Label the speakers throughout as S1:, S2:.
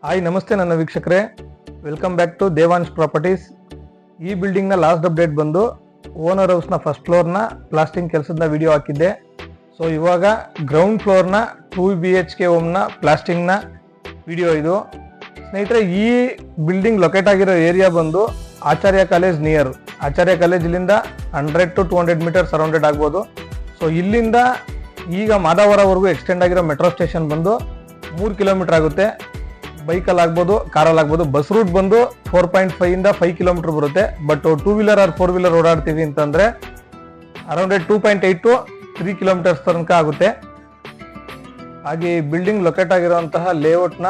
S1: Hi ನಮಸ್ತೆ ನನ್ನ ವೀಕ್ಷಕರೇ, welcome back to Devansh Properties. ಈ ಬಿಲ್ಡಿಂಗ್ನ ಲಾಸ್ಟ್ ಅಪ್ಡೇಟ್ ಬಂದು ಓನರ್ ಹೌಸ್ನ ಫಸ್ಟ್ ಫ್ಲೋರ್ನ ಪ್ಲಾಸ್ಟಿಂಗ್ ಕೆಲಸದ ವಿಡಿಯೋ ಹಾಕಿದ್ದೆ. ಸೊ ಇವಾಗ ಗ್ರೌಂಡ್ ಫ್ಲೋರ್ನ 2 BHK ಹೋಮ್ನ ಪ್ಲಾಸ್ಟಿಂಗ್ನ ವಿಡಿಯೋ ಇದು. ಸ್ನೇಹಿತರೆ, ಈ ಬಿಲ್ಡಿಂಗ್ ಲೊಕೇಟ್ ಆಗಿರೋ ಏರಿಯಾ ಬಂದು ಆಚಾರ್ಯ ಕಾಲೇಜ್ ನಿಯರ್. ಆಚಾರ್ಯ ಕಾಲೇಜ್ ಇಲ್ಲಿಂದ 100 to 200 ಮೀಟರ್ ಸರೌಂಡೆಡ್ ಆಗ್ಬೋದು. ಸೊ ಇಲ್ಲಿಂದ ಈಗ ಮಾದಾವರವರೆಗೂ ಎಕ್ಸ್ಟೆಂಡ್ ಆಗಿರೋ ಮೆಟ್ರೋ ಸ್ಟೇಷನ್ ಬಂದು 3 ಕಿಲೋಮೀಟರ್ ಆಗುತ್ತೆ. ಬೈಕಲ್ಲಿ ಆಗ್ಬೋದು, ಕಾರಲ್ಲಿ ಆಗ್ಬೋದು. ಬಸ್ ರೂಟ್ ಬಂದು 4.5 ಇಂದ 5 ಕಿಲೋಮೀಟರ್ ಬರುತ್ತೆ. ಬಟ್ 2 ವೀಲರ್ ಆರ್ 4 ವೀಲರ್ ಓಡಾಡ್ತೀವಿ ಅಂತಂದ್ರೆ ಅರೌಂಡ್ 2.8 to 3 ಕಿಲೋಮೀಟರ್ಸ್ ತನಕ ಆಗುತ್ತೆ. ಹಾಗೆ ಈ ಬಿಲ್ಡಿಂಗ್ ಲೊಕೇಟ್ ಆಗಿರುವಂತಹ ಲೇಔಟ್ನ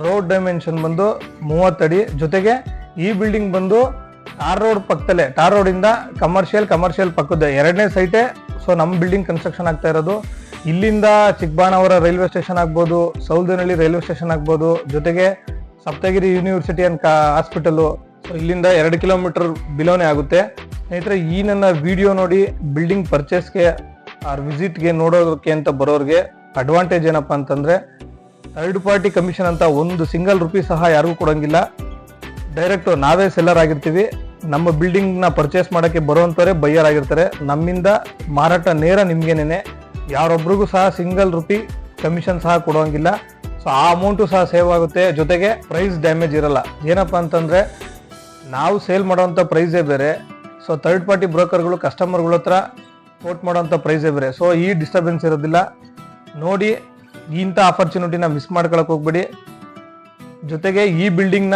S1: ರೋಡ್ ಡೈಮೆನ್ಷನ್ ಬಂದು 30 ಅಡಿ. ಜೊತೆಗೆ ಈ ಬಿಲ್ಡಿಂಗ್ ಬಂದು ಟಾರ್ ರೋಡ್ ಪಕ್ಕದಲ್ಲೇ, ಟಾರ್ ರೋಡ್ ಇಂದ ಕಮರ್ಷಿಯಲ್ ಪಕ್ಕದ ಎರಡನೇ ಸೈಟೇ. ಸೊ ನಮ್ಮ ಬಿಲ್ಡಿಂಗ್ ಕನ್ಸ್ಟ್ರಕ್ಷನ್ ಆಗ್ತಾ ಇರೋದು. ಇಲ್ಲಿಂದ ಚಿಕ್ಕಬಾಣಾವರ ರೈಲ್ವೆ ಸ್ಟೇಷನ್ ಆಗ್ಬೋದು, ಸೌದನಹಳ್ಳಿ ರೈಲ್ವೆ ಸ್ಟೇಷನ್ ಆಗ್ಬೋದು, ಜೊತೆಗೆ Saptagiri university and hospital. So ಇಲ್ಲಿಂದ 2 ಕಿಲೋಮೀಟರ್ ಬಿಲೋನೇ ಆಗುತ್ತೆ. ಸ್ನೇಹಿತರೆ, ಈ ನನ್ನ ವಿಡಿಯೋ ನೋಡಿ ಬಿಲ್ಡಿಂಗ್ ಪರ್ಚೇಸ್ಗೆ ಆರ್ ವಿಸಿಟ್ಗೆ ನೋಡೋದಕ್ಕೆ ಅಂತ ಬರೋರಿಗೆ ಅಡ್ವಾಂಟೇಜ್ ಏನಪ್ಪಾ ಅಂತಂದ್ರೆ, ಥರ್ಡ್ ಪಾರ್ಟಿ ಕಮಿಷನ್ ಅಂತ ಒಂದು ಸಿಂಗಲ್ ರುಪಿ ಸಹ ಯಾರಿಗೂ ಕೊಡೋಂಗಿಲ್ಲ. ಡೈರೆಕ್ಟ್ ನಾವೇ ಸೆಲ್ಲರ್ ಆಗಿರ್ತೀವಿ. ನಮ್ಮ ಬಿಲ್ಡಿಂಗ್ನ ಪರ್ಚೇಸ್ ಮಾಡೋಕ್ಕೆ ಬರುವಂಥವರೇ ಬೈಯರ್ ಆಗಿರ್ತಾರೆ. ನಮ್ಮಿಂದ ಮಾರಾಟ ನೇರ ನಿಮ್ಗೇನೆ, ಯಾರೊಬ್ರಿಗೂ ಸಹ ಸಿಂಗಲ್ ರುಪಿ ಕಮಿಷನ್ ಸಹ ಕೊಡೋಂಗಿಲ್ಲ. ಸೊ ಆ ಅಮೌಂಟು ಸಹ ಸೇವ್ ಆಗುತ್ತೆ. ಜೊತೆಗೆ ಪ್ರೈಸ್ ಡ್ಯಾಮೇಜ್ ಇರಲ್ಲ. ಏನಪ್ಪಾ ಅಂತಂದ್ರೆ, ನಾವು ಸೇಲ್ ಮಾಡೋವಂಥ ಪ್ರೈಸೇ ಬೇರೆ. ಸೊ ಥರ್ಡ್ ಪಾರ್ಟಿ ಬ್ರೋಕರ್ಗಳು ಕಸ್ಟಮರ್ಗಳ ಹತ್ರ ಕೋಟ್ ಮಾಡೋವಂಥ ಪ್ರೈಸೇ ಬೇರೆ. ಸೊ ಈ ಡಿಸ್ಟರ್ಬೆನ್ಸ್ ಇರೋದಿಲ್ಲ. ನೋಡಿ, ಇಂಥ ಆಪರ್ಚುನಿಟಿನ ಮಿಸ್ ಮಾಡ್ಕೊಳಕ್ ಹೋಗ್ಬೇಡಿ. ಜೊತೆಗೆ ಈ ಬಿಲ್ಡಿಂಗ್ನ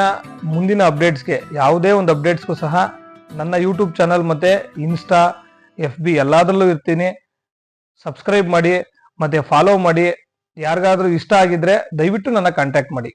S1: ಮುಂದಿನ ಅಪ್ಡೇಟ್ಸ್ಗೆ, ಯಾವುದೇ ಒಂದು ಅಪ್ಡೇಟ್ಸ್ಗೂ ಸಹ ನನ್ನ ಯೂಟ್ಯೂಬ್ ಚಾನಲ್ ಮತ್ತು ಇನ್ಸ್ಟಾ, FB ಎಲ್ಲದರಲ್ಲೂ ಇರ್ತೀನಿ. ಸಬ್ಸ್ಕ್ರೈಬ್ ಮಾಡಿ ಮತ್ತು ಫಾಲೋ ಮಾಡಿ. ಯಾರಿಗಾದ್ರೂ ಇಷ್ಟ ಆಗಿದ್ರೆ ದಯವಿಟ್ಟು ನನ್ನ ಕಾಂಟ್ಯಾಕ್ಟ್ ಮಾಡಿ.